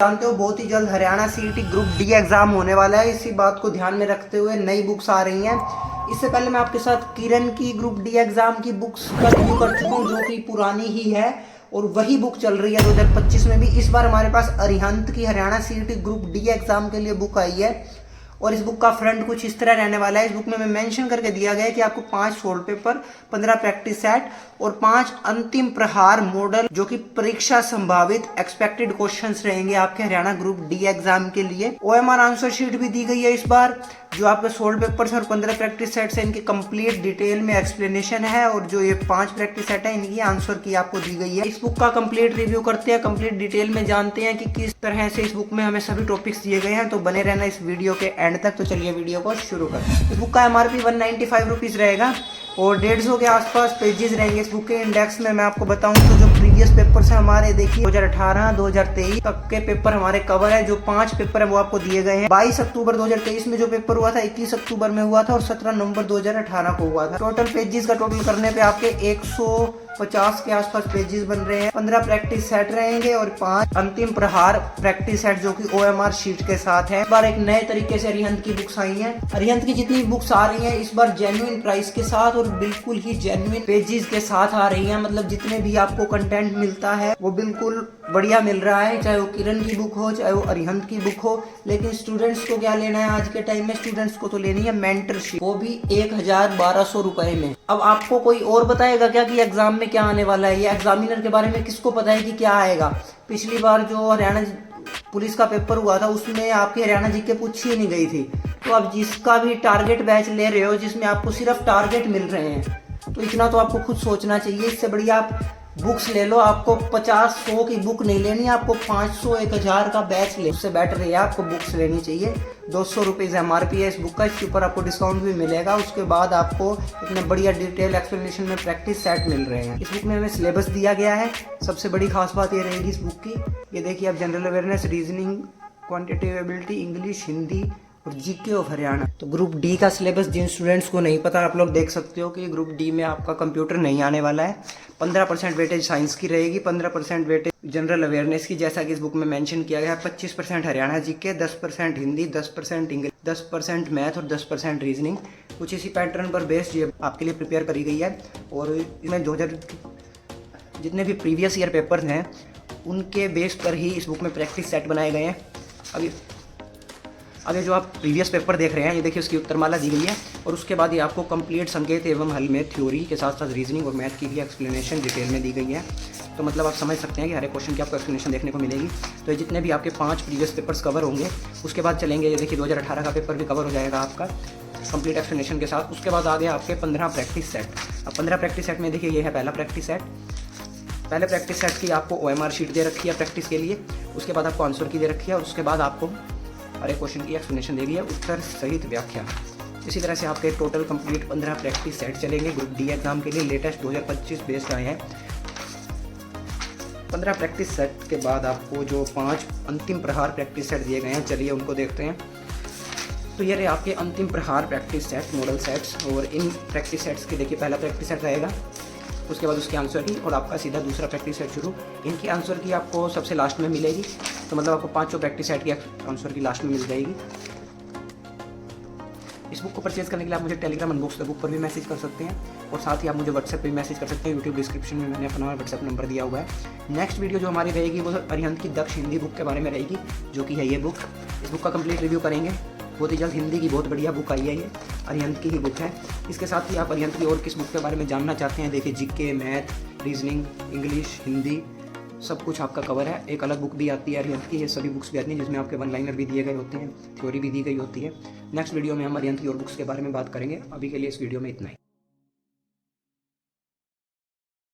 जानते हो बहुत ही जल्द Haryana CET group D exam होने वाला है। इसी बात को ध्यान में रखते हुए नई बुक्स आ रही हैं। इससे पहले मैं आपके साथ किरण की ग्रुप डी एग्जाम की बुक्स का रिव्यू कर चुका हूँ, जो कि पुरानी ही है और वही बुक चल रही है 2025 में भी। इस बार हमारे पास अरिहंत की Haryana CET group D exam के लिए बुक आई है और इस बुक का फ्रंट कुछ इस तरह रहने वाला है। इस बुक में मेंशन करके दिया गया है कि आपको 5 सोल्ड पेपर, 15 प्रैक्टिस सेट और 5 अंतिम प्रहार मॉडल, जो कि परीक्षा संभावित एक्सपेक्टेड क्वेश्चंस रहेंगे आपके हरियाणा ग्रुप डी एग्जाम के लिए। ओएमआर आंसर शीट भी दी गई है इस बार, जो आपके सोल्ड पेपर्स और 15 प्रैक्टिस सेट्स है, इनकी कंप्लीट डिटेल में एक्सप्लेनेशन है और जो ये 5 प्रैक्टिस सेट है इनकी आंसर की आपको दी गई है। इस बुक का कंप्लीट रिव्यू करते हैं, कंप्लीट डिटेल में जानते हैं कि किस तरह से इस बुक में हमें सभी टॉपिक्स दिए गए हैं। तो बने रहना इस वीडियो के एंड तक। तो चलिए वीडियो को शुरू करते हैं। इस बुक का एमआरपी 195 रुपीज रहेगा और 150 के आसपास पेजेस रहेंगे इस बुक के। इंडेक्स में मैं आपको बताऊं तो जो प्रीवियस पेपर्स हैं हमारे, देखिए 2018 2023 तक के पेपर हमारे कवर है। जो 5 पेपर है वो आपको दिए गए हैं। 22 अक्टूबर 2023 में जो पेपर हुआ था 21 अक्टूबर में हुआ था और 17 नवंबर 2018 को हुआ था। टोटल पेजेस का टोटल करने पे आपके 150 के आसपास पेजेस बन रहे हैं। 15 प्रैक्टिस सेट रहेंगे और 5 अंतिम प्रहार प्रैक्टिस सेट, जो कि ओएमआर शीट के साथ है। इस बार एक नए तरीके से अरिहंत की बुक्स आई हैं। अरिहंत की जितनी बुक्स आ रही हैं इस बार जेन्युइन प्राइस के साथ और बिल्कुल ही जेन्युइन पेजेस के साथ आ रही हैं। मतलब जितने भी आपको कंटेंट मिलता है वो बिल्कुल बढ़िया मिल रहा है, चाहे वो किरण की बुक हो चाहे वो अरिहंत की बुक हो। लेकिन स्टूडेंट्स को क्या लेना है आज के टाइम में? स्टूडेंट्स को तो लेनी है मेंटरशिप, वो भी 1012 रुपए में। अब आपको कोई और बताएगा क्या कि एग्जाम में क्या आने वाला है? ये एग्जामिनर के बारे में किसको पता है कि क्या आएगा? पिछली बार जो हरियाणा पुलिस का पेपर हुआ था उसमें आपकी हरियाणा जीके पूछी ही नहीं गई थी। तो अब जिसका भी टारगेट बैच ले रहे हो, जिसमें आपको सिर्फ टारगेट मिल रहे हैं, तो इतना तो आपको खुद सोचना चाहिए। इससे बढ़िया आप बुक्स ले लो। आपको 50-100 की बुक नहीं लेनी, आपको 500-1000 का बैच ले, उससे बेटर है आपको बुक्स लेनी चाहिए। 200 रुपीज़ एमआरपी है इस बुक का। इसके ऊपर आपको डिस्काउंट भी मिलेगा। उसके बाद आपको इतने बढ़िया डिटेल एक्सप्लेनेशन में प्रैक्टिस सेट मिल रहे हैं। इस बुक में हमें सिलेबस दिया गया है। सबसे बड़ी खास बात ये रहेगी इस बुक की, ये देखिए आप, general awareness, reasoning, quantitative ability, English, Hindi और जीके ऑफ हरियाणा। तो ग्रुप डी का सिलेबस जिन स्टूडेंट्स को नहीं पता, आप लोग देख सकते हो कि ग्रुप डी में आपका कंप्यूटर नहीं आने वाला है। 15% वेटेज साइंस की रहेगी, 15% वेटेज जनरल अवेयरनेस की, जैसा कि इस बुक में मेंशन किया गया है। 25% Haryana GK, 10% Hindi, 10% English, 10% math और 10% रीजनिंग। कुछ इसी पैटर्न पर बेस्ड ये आपके लिए प्रिपेयर करी गई है। और इसमें 2000 जितने भी प्रीवियस ईयर पेपर्स हैं उनके बेस पर ही इस बुक में प्रैक्टिस सेट बनाए गए हैं। अभी जो आप प्रीवियस पेपर देख रहे हैं, ये देखिए उसकी उत्तरमाला दी गई है और उसके बाद ये आपको कंप्लीट संकेत एवं हल में थ्योरी के साथ साथ रीजनिंग और मैथ की भी एक्सप्लेनेशन डिटेल में दी गई है। तो मतलब आप समझ सकते हैं कि हर एक क्वेश्चन की आपको एक्सप्लेनेशन देखने को मिलेगी। तो ये जितने भी आपके 5 प्रीवियस पेपर्स कवर होंगे, उसके बाद चलेंगे, ये देखिए 2018 का पेपर भी कवर हो जाएगा आपका कंप्लीट एक्सप्लेनेशन के साथ। उसके बाद आगे आपके 15 प्रैक्टिस सेट। अब 15 प्रैक्टिस सेट में देखिए ये है पहला प्रैक्टिस सेट। पहले प्रैक्टिस सेट की आपको ओएमआर शीट दे रखी है प्रैक्टिस के लिए, उसके बाद आपको आंसर की दे रखी है और उसके बाद आपको हर एक क्वेश्चन की एक्सप्लेनेशन दे दी है, उत्तर सहित व्याख्या। इसी तरह से आपके टोटल कंप्लीट 15 प्रैक्टिस सेट चलेंगे ग्रुप डी एग्जाम के लिए। लेटेस्ट 2025 बेस्ड आए हैं। 15 प्रैक्टिस सेट के बाद आपको जो 5 अंतिम प्रहार प्रैक्टिस सेट दिए गए हैं, चलिए उनको देखते हैं। तो ये रहे आपके अंतिम प्रहार प्रैक्टिस सेट, मॉडल सेट्स। और इन प्रैक्टिस सेट्स के देखिए पहला प्रैक्टिस सेट रहेगा, उसके बाद उसके आंसर की और आपका सीधा दूसरा प्रैक्टिस सेट शुरू। इनकी आंसर की आपको सबसे लास्ट में मिलेगी। तो मतलब आपको 5 प्रैक्टिस सेट की आंसर की लास्ट में मिल जाएगी। इस बुक को परचेज करने के लिए आप मुझे टेलीग्राम अनबॉक्स द बुक पर भी मैसेज कर सकते हैं और साथ ही आप मुझे व्हाट्सएप पर भी मैसेज कर सकते हैं। यूट्यूब डिस्क्रिप्शन में मैंने अपना व्हाट्सएप नंबर दिया हुआ है। नेक्स्ट वीडियो जो हमारी रहेगी वो अरिहंत की दक्ष हिंदी बुक के बारे में रहेगी, जो कि है ये बुक। इस बुक का कंप्लीट रिव्यू करेंगे बहुत ही जल्द। हिंदी की बहुत बढ़िया बुक आई है, ये अरिहंत की ही बुक है। इसके साथ ही आप अरिहंत की और किस बुक के बारे में जानना चाहते हैं, देखिए GK, math, reasoning, English, Hindi, सब कुछ आपका कवर है। एक अलग बुक भी आती है अरिहंत की, ये सभी बुक्स भी आती हैं जिसमें आपके वन लाइनर भी दिए गए होते हैं, थ्योरी भी दी गई होती है। नेक्स्ट वीडियो में हम अरिहंत की और बुक्स के बारे में बात करेंगे। अभी के लिए इस वीडियो में इतना ही।